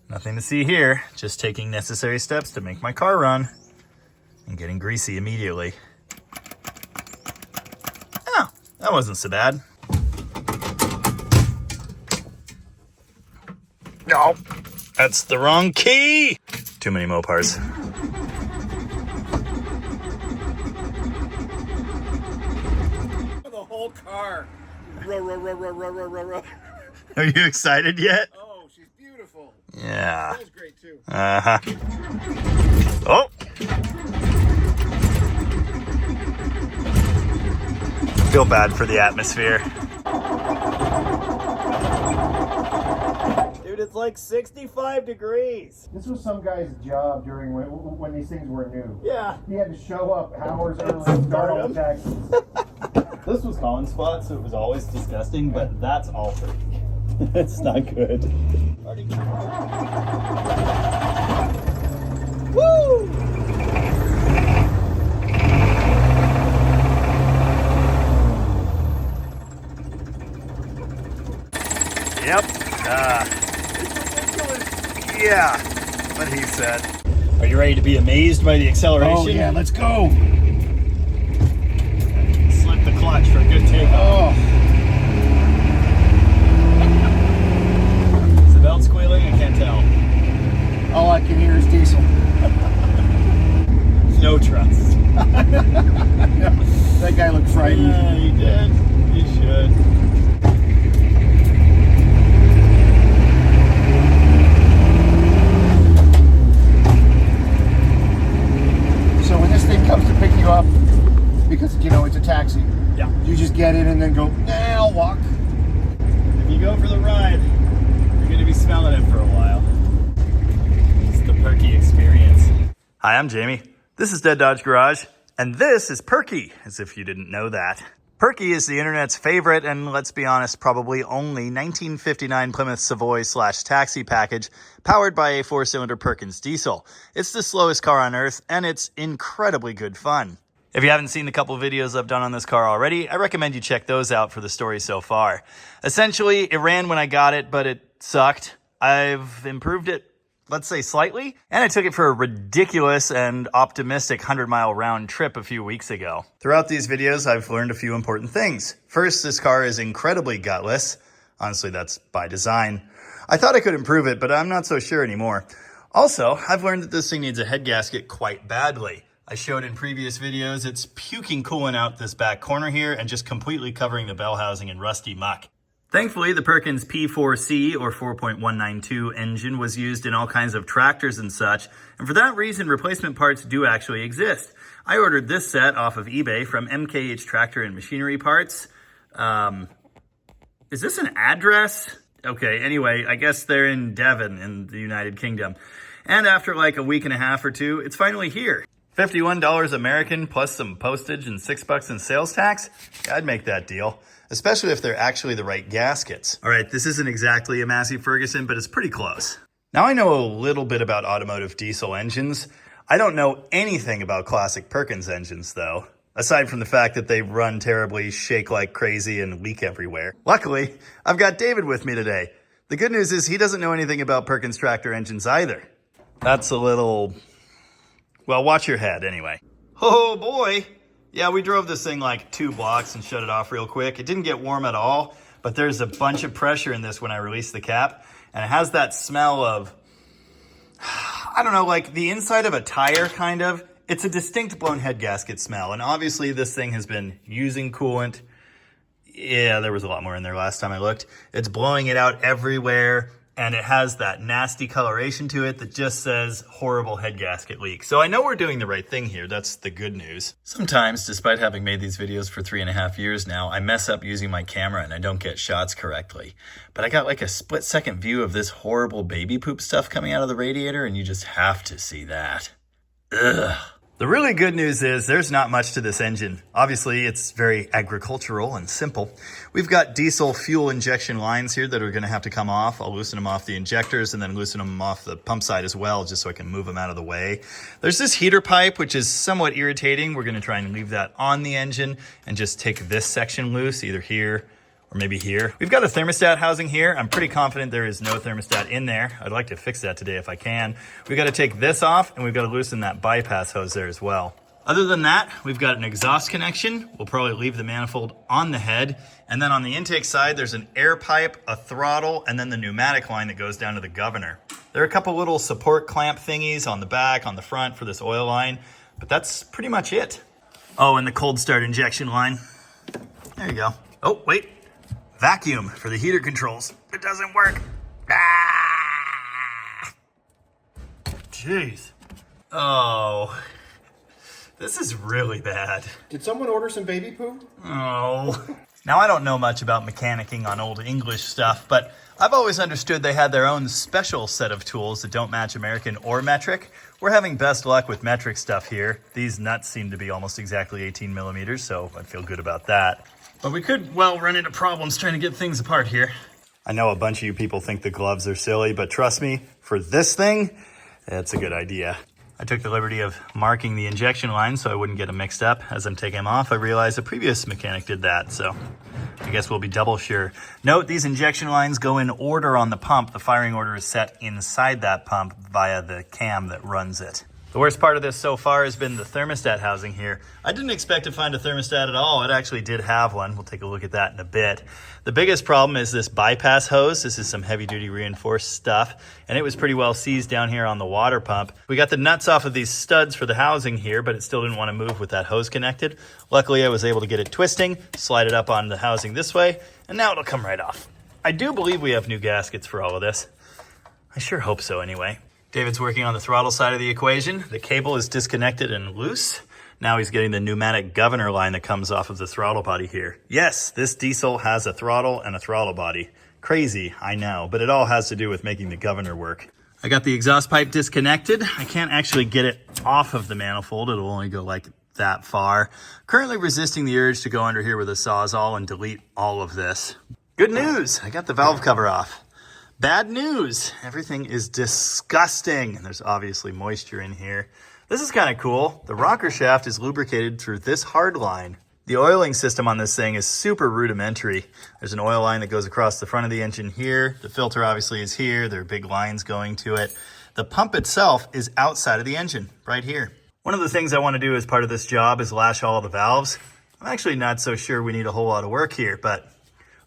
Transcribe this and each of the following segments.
Nothing to see here, just taking necessary steps to make my car run and getting greasy immediately. Oh, that wasn't so bad. No, that's the wrong key. Too many Mopars. The whole car. Row, row, row, row, row, row, row, row. Are you excited yet? Oh, she's beautiful. Yeah. Smells great too. Uh-huh. Oh! Feel bad for the atmosphere. Dude, it's like 65 degrees. This was some guy's job during when these things were new. Yeah. He had to show up hours early and start all the taxis. This was Colin's spot, so it was always disgusting, but that's altered. It's not good. Woo! Yep. Yeah, what he said. Are you ready to be amazed by the acceleration? Oh yeah, let's go. Slip the clutch for a good takeoff. Oh. Is the belt squealing? I can't tell. All I can hear is diesel. No trust. That guy looked frightened. Yeah, he did. He should. So when this thing comes to pick you up, because you know it's a taxi, Yeah. you just get in and then go, nah, I'll walk. If you go for the ride, you're going to be smelling it for a while. It's the Perky experience. Hi, I'm Jamie. This is Dead Dodge Garage, and this is Perky, as if you didn't know that. Perky is the internet's favorite, and let's be honest, probably only 1959 Plymouth Savoy/taxi package powered by a 4-cylinder Perkins diesel. It's the slowest car on earth, and it's incredibly good fun. If you haven't seen the couple videos I've done on this car already, I recommend you check those out for the story so far. Essentially, it ran when I got it, but it sucked. I've improved it, let's say slightly, and I took it for a ridiculous and optimistic 100-mile round trip a few weeks ago. Throughout these videos, I've learned a few important things. First, this car is incredibly gutless. Honestly, that's by design. I thought I could improve it, but I'm not so sure anymore. Also, I've learned that this thing needs a head gasket quite badly. I showed in previous videos, it's puking coolant out this back corner here and just completely covering the bell housing in rusty muck. Thankfully, the Perkins P4C or 4.192 engine was used in all kinds of tractors and such, and for that reason, replacement parts do actually exist. I ordered this set off of eBay from MKH Tractor and Machinery Parts. Is this an address? Okay, anyway, I guess they're in Devon in the United Kingdom. And after like a week and a half or two, it's finally here. $51 American plus some postage and $6 in sales tax? I'd make that deal, especially if they're actually the right gaskets. All right, this isn't exactly a Massey Ferguson, but it's pretty close. Now I know a little bit about automotive diesel engines. I don't know anything about classic Perkins engines though, aside from the fact that they run terribly, shake like crazy, and leak everywhere. Luckily, I've got David with me today. The good news is he doesn't know anything about Perkins tractor engines either. That's a little... well, watch your head anyway. Oh boy. Yeah, we drove this thing like 2 blocks and shut it off real quick. It didn't get warm at all, but there's a bunch of pressure in this when I release the cap. And it has that smell of, I don't know, like the inside of a tire kind of. It's a distinct blown head gasket smell. And obviously this thing has been using coolant. Yeah, there was a lot more in there last time I looked. It's blowing it out everywhere. And it has that nasty coloration to it that just says horrible head gasket leak. So I know we're doing the right thing here. That's the good news. Sometimes, despite having made these videos for 3.5 years now, I mess up using my camera and I don't get shots correctly. But I got like a split-second view of this horrible baby poop stuff coming out of the radiator, and you just have to see that. Ugh. The really good news is there's not much to this engine. Obviously, it's very agricultural and simple. We've got diesel fuel injection lines here that are going to have to come off. I'll loosen them off the injectors and then loosen them off the pump side as well, just so I can move them out of the way. There's this heater pipe, which is somewhat irritating. We're going to try and leave that on the engine and just take this section loose, either here Or maybe here. We've got a thermostat housing here. I'm pretty confident there is no thermostat in there. I'd like to fix that today if I can. We've got to take this off, and we've got to loosen that bypass hose there as well. Other than that, we've got an exhaust connection. We'll probably leave the manifold on the head. And then on the intake side, there's an air pipe, a throttle, and then the pneumatic line that goes down to the governor. There are a couple little support clamp thingies on the back, on the front for this oil line, but that's pretty much it. Oh, and the cold start injection line. There you go. Oh, wait. Vacuum for the heater controls. It doesn't work. Ah! Jeez. Oh, this is really bad. Did someone order some baby poo? Oh. Now, I don't know much about mechanicking on old English stuff, but I've always understood they had their own special set of tools that don't match American or metric. We're having best luck with metric stuff here. These nuts seem to be almost exactly 18 millimeters, so I'd feel good about that. But we could, well, run into problems trying to get things apart here. I know a bunch of you people think the gloves are silly, but trust me, for this thing, it's a good idea. I took the liberty of marking the injection line so I wouldn't get them mixed up. As I'm taking them off, I realized a previous mechanic did that, so I guess we'll be double sure. Note, these injection lines go in order on the pump. The firing order is set inside that pump via the cam that runs it. The worst part of this so far has been the thermostat housing here. I didn't expect to find a thermostat at all. It actually did have one. We'll take a look at that in a bit. The biggest problem is this bypass hose. This is some heavy-duty reinforced stuff, and it was pretty well seized down here on the water pump. We got the nuts off of these studs for the housing here, but it still didn't want to move with that hose connected. Luckily, I was able to get it twisting, slide it up on the housing this way, and now it'll come right off. I do believe we have new gaskets for all of this. I sure hope so anyway. David's working on the throttle side of the equation. The cable is disconnected and loose. Now he's getting the pneumatic governor line that comes off of the throttle body here. Yes, this diesel has a throttle and a throttle body. Crazy, I know, but it all has to do with making the governor work. I got the exhaust pipe disconnected. I can't actually get it off of the manifold. It'll only go like that far. Currently resisting the urge to go under here with a Sawzall and delete all of this. Good news, I got the valve cover off. Bad news, everything is disgusting. There's obviously moisture in here. This is kind of cool. The rocker shaft is lubricated through this hard line. The oiling system on this thing is super rudimentary. There's an oil line that goes across the front of the engine here. The filter obviously is here. There are big lines going to it. The pump itself is outside of the engine, right here. One of the things I want to do as part of this job is lash all the valves. I'm actually not so sure we need a whole lot of work here, but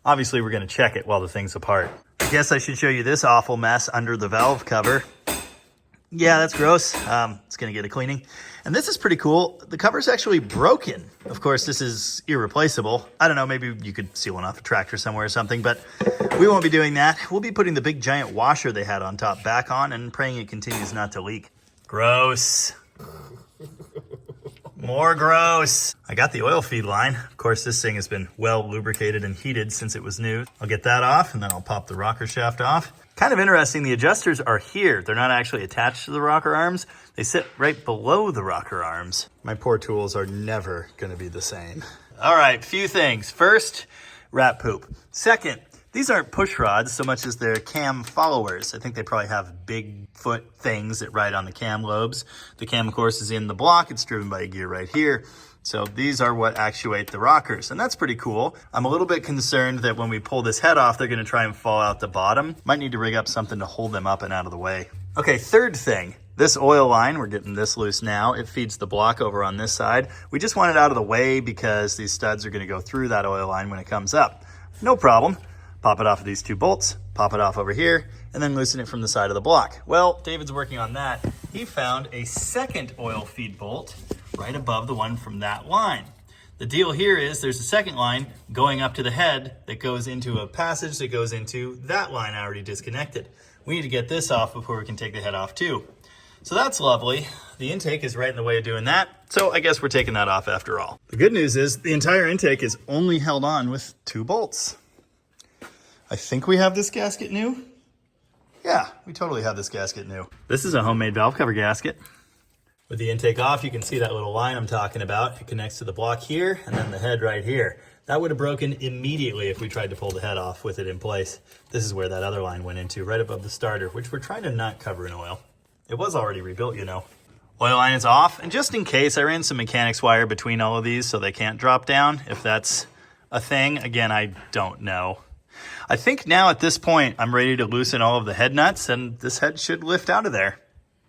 obviously we're going to check it while the thing's apart. I guess I should show you this awful mess under the valve cover. Yeah, that's gross. It's going to get a cleaning. And this is pretty cool. The cover's actually broken. Of course, this is irreplaceable. I don't know, maybe you could seal it off a tractor somewhere or something, but we won't be doing that. We'll be putting the big giant washer they had on top back on and praying it continues not to leak. Gross. More gross. I got the oil feed line. Of course, this thing has been well lubricated and heated since it was new. I'll get that off and then I'll pop the rocker shaft off. Kind of interesting, the adjusters are here. They're not actually attached to the rocker arms. They sit right below the rocker arms. My poor tools are never gonna be the same. All right, few things. First, rat poop. Second, these aren't push rods so much as they're cam followers. I think they probably have big foot things that ride on the cam lobes. The cam, of course, is in the block. It's driven by a gear right here. So these are what actuate the rockers, and that's pretty cool. I'm a little bit concerned that when we pull this head off, they're gonna try and fall out the bottom. Might need to rig up something to hold them up and out of the way. Okay, third thing. This oil line, we're getting this loose now. It feeds the block over on this side. We just want it out of the way because these studs are gonna go through that oil line when it comes up. No problem. Pop it off of these two bolts, pop it off over here, and then loosen it from the side of the block. Well, David's working on that. He found a second oil feed bolt right above the one from that line. The deal here is there's a second line going up to the head that goes into a passage that goes into that line I already disconnected. We need to get this off before we can take the head off too. So that's lovely. The intake is right in the way of doing that. So I guess we're taking that off after all. The good news is the entire intake is only held on with 2 bolts. I think we have this gasket new. Yeah, we totally have this gasket new. This is a homemade valve cover gasket. With the intake off, you can see that little line I'm talking about. It connects to the block here and then the head right here. That would have broken immediately if we tried to pull the head off with it in place. This is where that other line went into, right above the starter, which we're trying to not cover in oil. It was already rebuilt, you know. Oil line is off, and just in case, I ran some mechanics wire between all of these so they can't drop down if that's a thing? Again, I don't know. I think now at this point, I'm ready to loosen all of the head nuts and this head should lift out of there.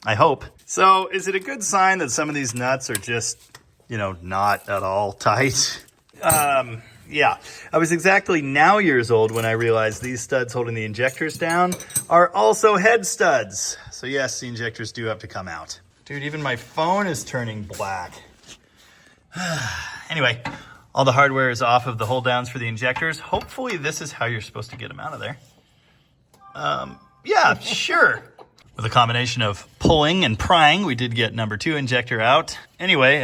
I hope. So is it a good sign that some of these nuts are just, you know, not at all tight? Yeah. I was exactly now years old when I realized these studs holding the injectors down are also head studs. So yes, the injectors do have to come out. Dude, even my phone is turning black. Anyway, all the hardware is off of the hold downs for the injectors. Hopefully this is how you're supposed to get them out of there. Yeah, sure. With a combination of pulling and prying, we did get number 2 injector out. Anyway,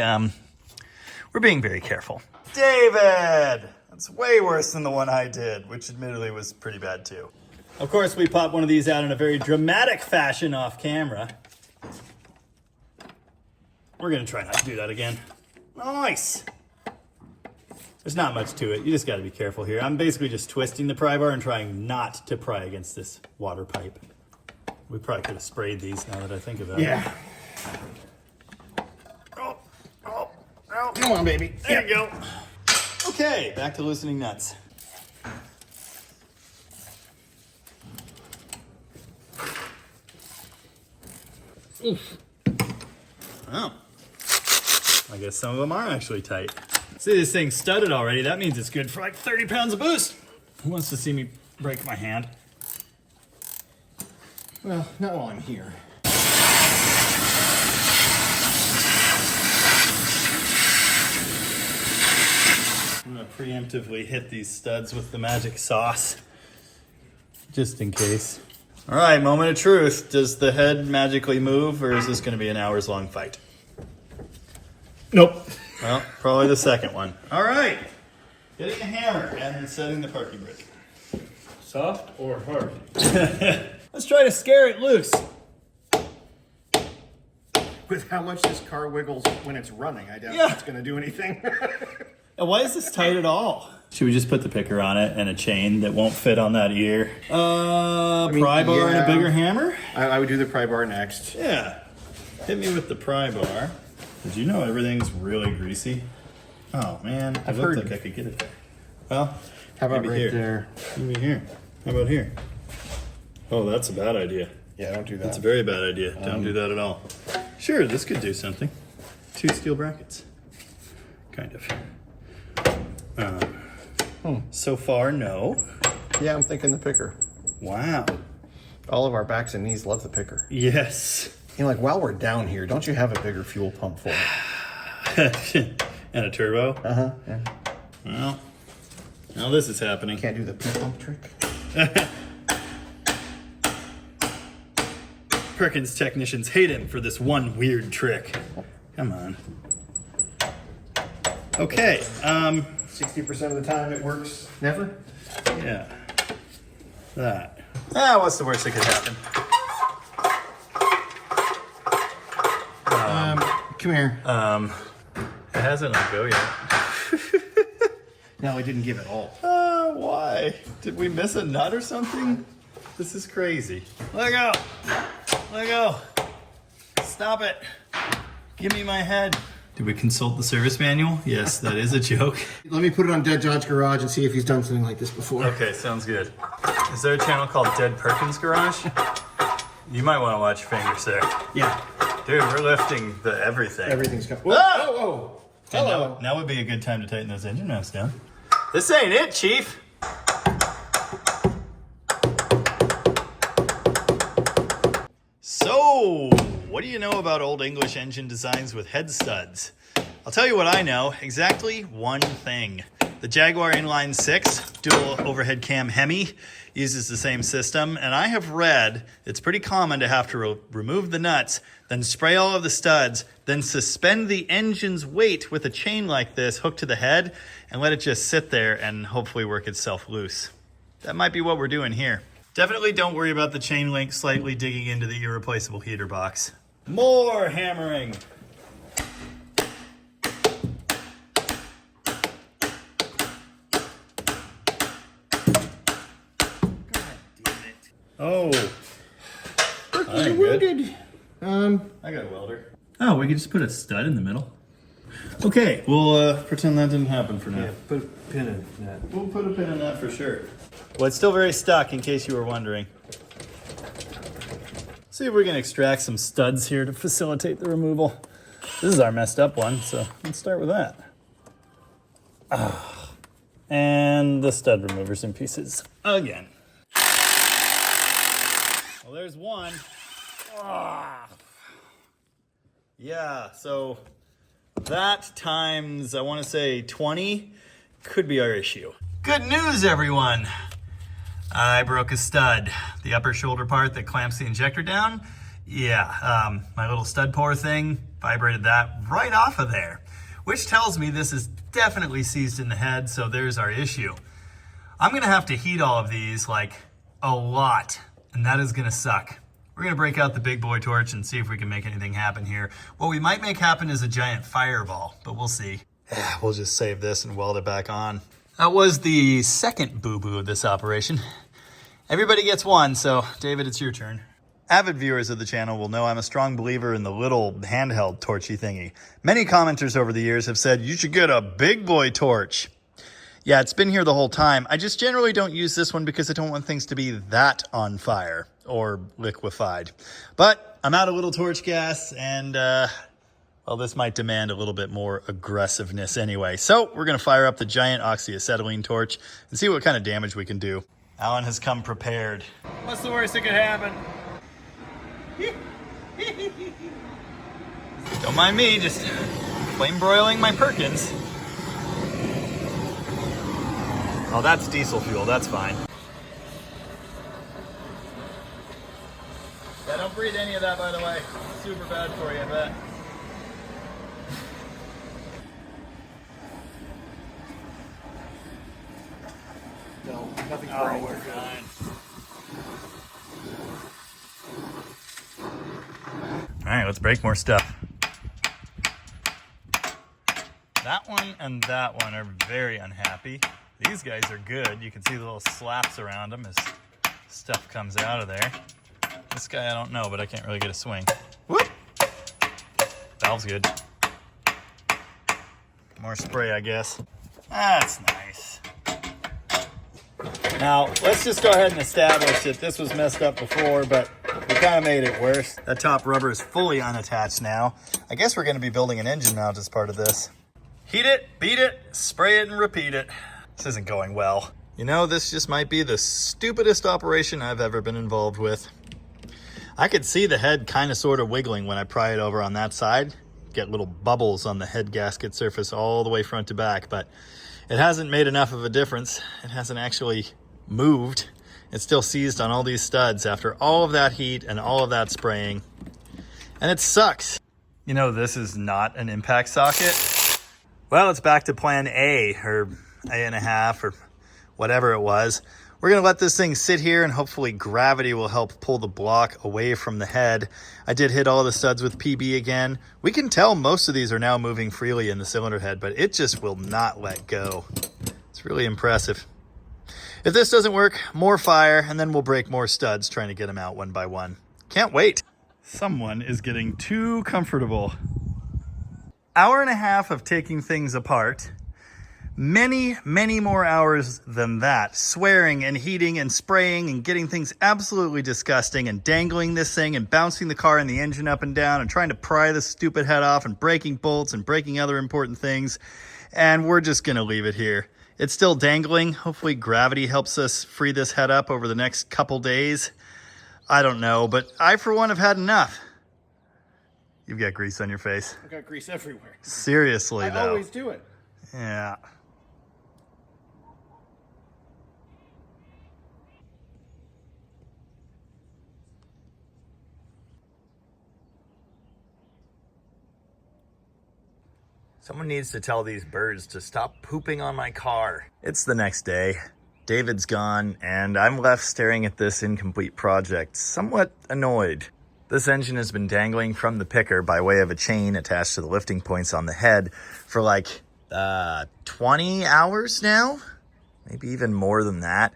we're being very careful. David! That's way worse than the one I did, which admittedly was pretty bad too. Of course, we popped one of these out in a very dramatic fashion off camera. We're gonna try not to do that again. Nice! There's not much to it. You just gotta be careful here. I'm basically just twisting the pry bar and trying not to pry against this water pipe. We probably could have sprayed these now that I think about it. Yeah. Oh. Come on, baby. There you go. Okay, back to loosening nuts. Oof. Oh. I guess some of them are actually tight. See, this thing's studded already. That means it's good for like 30 pounds of boost. Who wants to see me break my hand? Well, not while I'm here. I'm gonna preemptively hit these studs with the magic sauce, just in case. All right, moment of truth. Does the head magically move, or is this gonna be an hours-long fight? Nope. Well, probably the second one. All right, getting a hammer and then setting the Perky brick. Soft or hard? Let's try to scare it loose. With how much this car wiggles when it's running, I doubt it's going to do anything. Why is this tight at all? Should we just put the picker on it and a chain that won't fit on that ear? Pry bar and a bigger hammer? I would do the pry bar next. Yeah. Hit me with the pry bar. Did you know everything's really greasy? Oh man, I looked like I could get it there. Well, How about maybe right here. there? Maybe here. How about here? Oh, that's a bad idea. Yeah, don't do that. That's a very bad idea. Don't do that at all. Sure, this could do something. 2 steel brackets. Kind of. So far, no. Yeah, I'm thinking the picker. Wow. All of our backs and knees love the picker. Yes. You know, like while we're down here, don't you have a bigger fuel pump for it? And a turbo. Uh-huh. Yeah. Well, now this is happening. Can't do the P-pump trick. Perkins technicians hate him for this one weird trick. Come on. Okay. 60% of the time it works. Never? Yeah. That. What's the worst that could happen? Come here. It hasn't let go yet. No, I didn't give it all. Why? Did we miss a nut or something? This is crazy. Let go. Let go. Stop it. Give me my head. Did we consult the service manual? Yes, that is a joke. Let me put it on Dead John's Garage and see if he's done something like this before. Okay, sounds good. Is there a channel called Dead Perkins Garage? You might want to watch Fingers there. Yeah. Dude, we're lifting the everything. Everything's coming. Whoa! Whoa! Hello. Now would be a good time to tighten those engine mounts down. This ain't it, Chief. So, what do you know about Old English engine designs with head studs? I'll tell you what I know. Exactly one thing. The Jaguar Inline 6 dual overhead cam Hemi uses the same system, and I have read it's pretty common to have to remove the nuts, then spray all of the studs, then suspend the engine's weight with a chain like this hooked to the head, and let it just sit there and hopefully work itself loose. That might be what we're doing here. Definitely don't worry about the chain link slightly digging into the irreplaceable heater box. More hammering. Oh, Perky, you're wounded. I got a welder. Oh, we could just put a stud in the middle. Okay, we'll pretend that didn't happen for now. Yeah, put a pin in that. We'll put a pin in that for sure. Well, it's still very stuck, in case you were wondering. See if we can extract some studs here to facilitate the removal. This is our messed up one, so let's start with that. And the stud removers in pieces again. Well, there's one. Yeah, so that times, I want to say 20, could be our issue. Good news, everyone. I broke a stud. The upper shoulder part that clamps the injector down. Yeah, my little stud pour thing vibrated that right off of there, which tells me this is definitely seized in the head, so there's our issue. I'm gonna have to heat all of these like a lot, and that is gonna suck. We're gonna break out the big boy torch and see if we can make anything happen here. What we might make happen is a giant fireball, but we'll see. We'll just save this and weld it back on. That was the second boo-boo of this operation. Everybody gets one, so David, it's your turn. Avid viewers of the channel will know I'm a strong believer in the little handheld torchy thingy. Many commenters over the years have said, you should get a big boy torch. Yeah, it's been here the whole time. I just generally don't use this one because I don't want things to be that on fire or liquefied. But I'm out of little torch gas and, well, this might demand a little bit more aggressiveness anyway. So we're gonna fire up the giant oxyacetylene torch and see what kind of damage we can do. Allan has come prepared. What's the worst that could happen? Don't mind me, just flame broiling my Perkins. Oh, that's diesel fuel, that's fine. Yeah, don't breathe any of that, by the way. Super bad for you, I bet. No, nothing's Oh, burning. we're fine. All right, let's break more stuff. That one and that one are very unhappy. These guys are good. You can see the little slaps around them as stuff comes out of there. This guy I don't know, but I can't really get a swing. Whoop! Valve's good. More spray, I guess. That's nice. Now, let's just go ahead and establish that this was messed up before, but we kind of made it worse. That top rubber is fully unattached now. I guess we're going to be building an engine mount as part of this. Heat it, beat it, spray it, and repeat it. This isn't going well. You know, this just might be the stupidest operation I've ever been involved with. I could see the head kind of sort of wiggling when I pry it over on that side. Get little bubbles on the head gasket surface all the way front to back, but it hasn't made enough of a difference. It hasn't actually moved. It's still seized on all these studs after all of that heat and all of that spraying. And it sucks. You know, this is not an impact socket. Well, it's back to plan A, or A.5, or whatever it was. We're gonna let this thing sit here and hopefully gravity will help pull the block away from the head. I did hit all the studs with PB again. We can tell most of these are now moving freely in the cylinder head, but it just will not let go. It's really impressive. If this doesn't work, more fire, and then we'll break more studs trying to get them out one by one. Can't wait. Someone is getting too comfortable. Hour and a half of taking things apart. Many, many more hours than that, swearing and heating and spraying and getting things absolutely disgusting and dangling this thing and bouncing the car and the engine up and down and trying to pry the stupid head off and breaking bolts and breaking other important things. And we're just gonna leave it here. It's still dangling. Hopefully gravity helps us free this head up over the next couple days. I don't know, but I for one have had enough. You've got grease on your face. I've got grease everywhere. Seriously, though. I always do it. Yeah. Someone needs to tell these birds to stop pooping on my car. It's the next day. David's gone, and I'm left staring at this incomplete project, somewhat annoyed. This engine has been dangling from the picker by way of a chain attached to the lifting points on the head for like 20 hours now, maybe even more than that.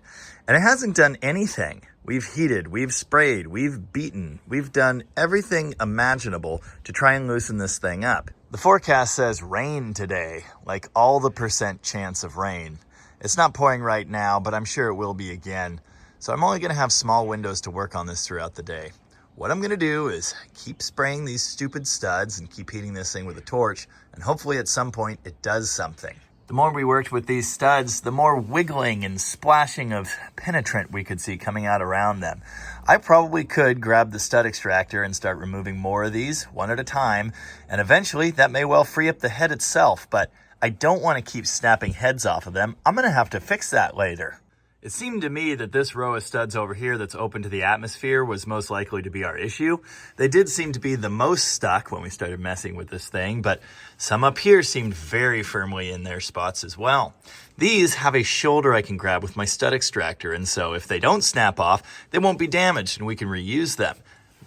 And it hasn't done anything. We've heated, we've sprayed, we've beaten, we've done everything imaginable to try and loosen this thing up. The forecast says rain today, like all the % chance of rain. It's not pouring right now, but I'm sure it will be again. So I'm only gonna have small windows to work on this throughout the day. What I'm gonna do is keep spraying these stupid studs and keep heating this thing with a torch, and hopefully at some point it does something. The more we worked with these studs, the more wiggling and splashing of penetrant we could see coming out around them. I probably could grab the stud extractor and start removing more of these one at a time, and eventually that may well free up the head itself, but I don't want to keep snapping heads off of them. I'm going to have to fix that later. It seemed to me that this row of studs over here that's open to the atmosphere was most likely to be our issue. They did seem to be the most stuck when we started messing with this thing, but some up here seemed very firmly in their spots as well. These have a shoulder I can grab with my stud extractor, and so if they don't snap off, they won't be damaged and we can reuse them.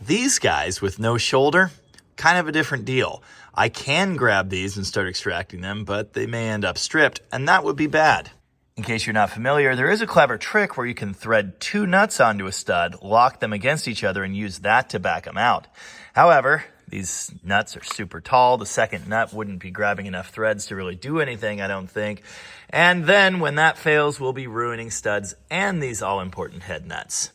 These guys with no shoulder, kind of a different deal. I can grab these and start extracting them, but they may end up stripped, and that would be bad. In case you're not familiar, there is a clever trick where you can thread 2 nuts onto a stud, lock them against each other, and use that to back them out. However, these nuts are super tall. The second nut wouldn't be grabbing enough threads to really do anything, I don't think. And then when that fails, we'll be ruining studs and these all-important head nuts.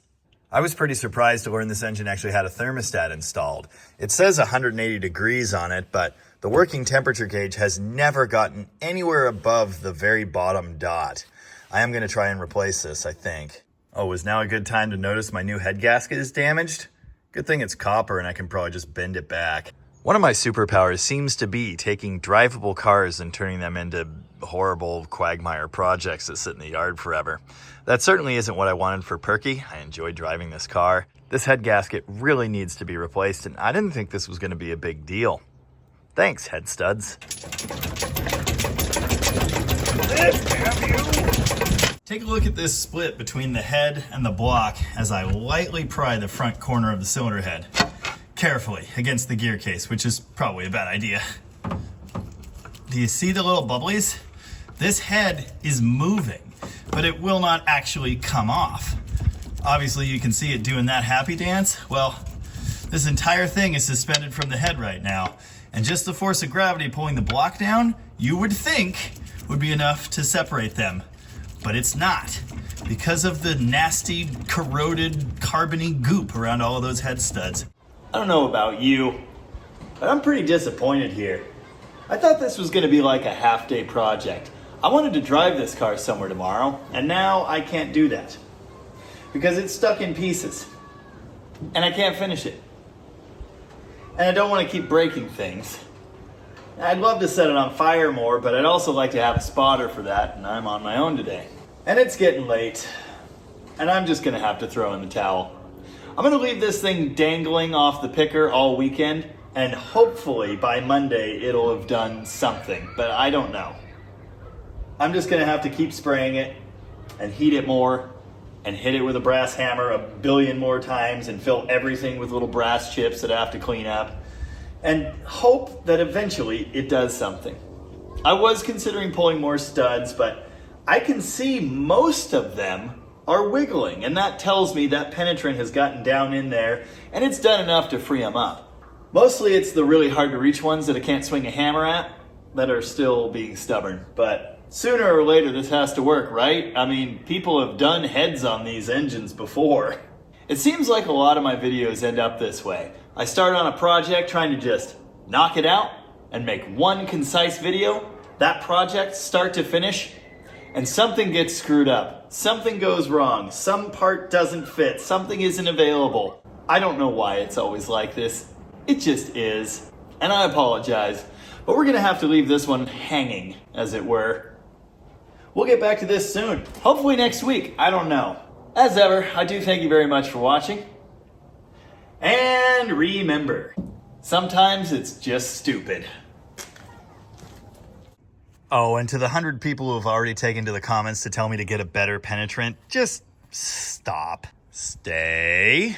I was pretty surprised to learn this engine actually had a thermostat installed. It says 180 degrees on it, but the working temperature gauge has never gotten anywhere above the very bottom dot. I am going to try and replace this, I think. Oh, is now a good time to notice my new head gasket is damaged? Good thing it's copper and I can probably just bend it back. One of my superpowers seems to be taking drivable cars and turning them into horrible quagmire projects that sit in the yard forever. That certainly isn't what I wanted for Perky. I enjoyed driving this car. This head gasket really needs to be replaced, and I didn't think this was going to be a big deal. Thanks, head studs. Take a look at this split between the head and the block as I lightly pry the front corner of the cylinder head. Carefully against the gear case, which is probably a bad idea. Do you see the little bubblies? This head is moving, but it will not actually come off. Obviously you can see it doing that happy dance. Well, this entire thing is suspended from the head right now, and just the force of gravity pulling the block down, you would think would be enough to separate them. But it's not, because of the nasty, corroded, carbony goop around all of those head studs. I don't know about you, but I'm pretty disappointed here. I thought this was gonna be like a half-day project. I wanted to drive this car somewhere tomorrow, and now I can't do that. Because it's stuck in pieces, and I can't finish it. And I don't want to keep breaking things. I'd love to set it on fire more, but I'd also like to have a spotter for that, and I'm on my own today. And it's getting late, and I'm just gonna have to throw in the towel. I'm gonna leave this thing dangling off the picker all weekend, and hopefully by Monday it'll have done something, but I don't know. I'm just gonna have to keep spraying it and heat it more and hit it with a brass hammer 1 billion more times and fill everything with little brass chips that I have to clean up and hope that eventually it does something. I was considering pulling more studs, but I can see most of them are wiggling, and that tells me that penetrant has gotten down in there and it's done enough to free them up. Mostly it's the really hard to reach ones that I can't swing a hammer at that are still being stubborn, but sooner or later this has to work, right? I mean, people have done heads on these engines before. It seems like a lot of my videos end up this way. I start on a project trying to just knock it out and make one concise video, that project start to finish, and something gets screwed up. Something goes wrong. Some part doesn't fit. Something isn't available. I don't know why it's always like this. It just is. And I apologize. But we're gonna have to leave this one hanging, as it were. We'll get back to this soon. Hopefully next week. I don't know. As ever, I do thank you very much for watching. And remember, sometimes it's just stupid. Oh, and to the 100 people who have already taken to the comments to tell me to get a better penetrant, just stop. Stay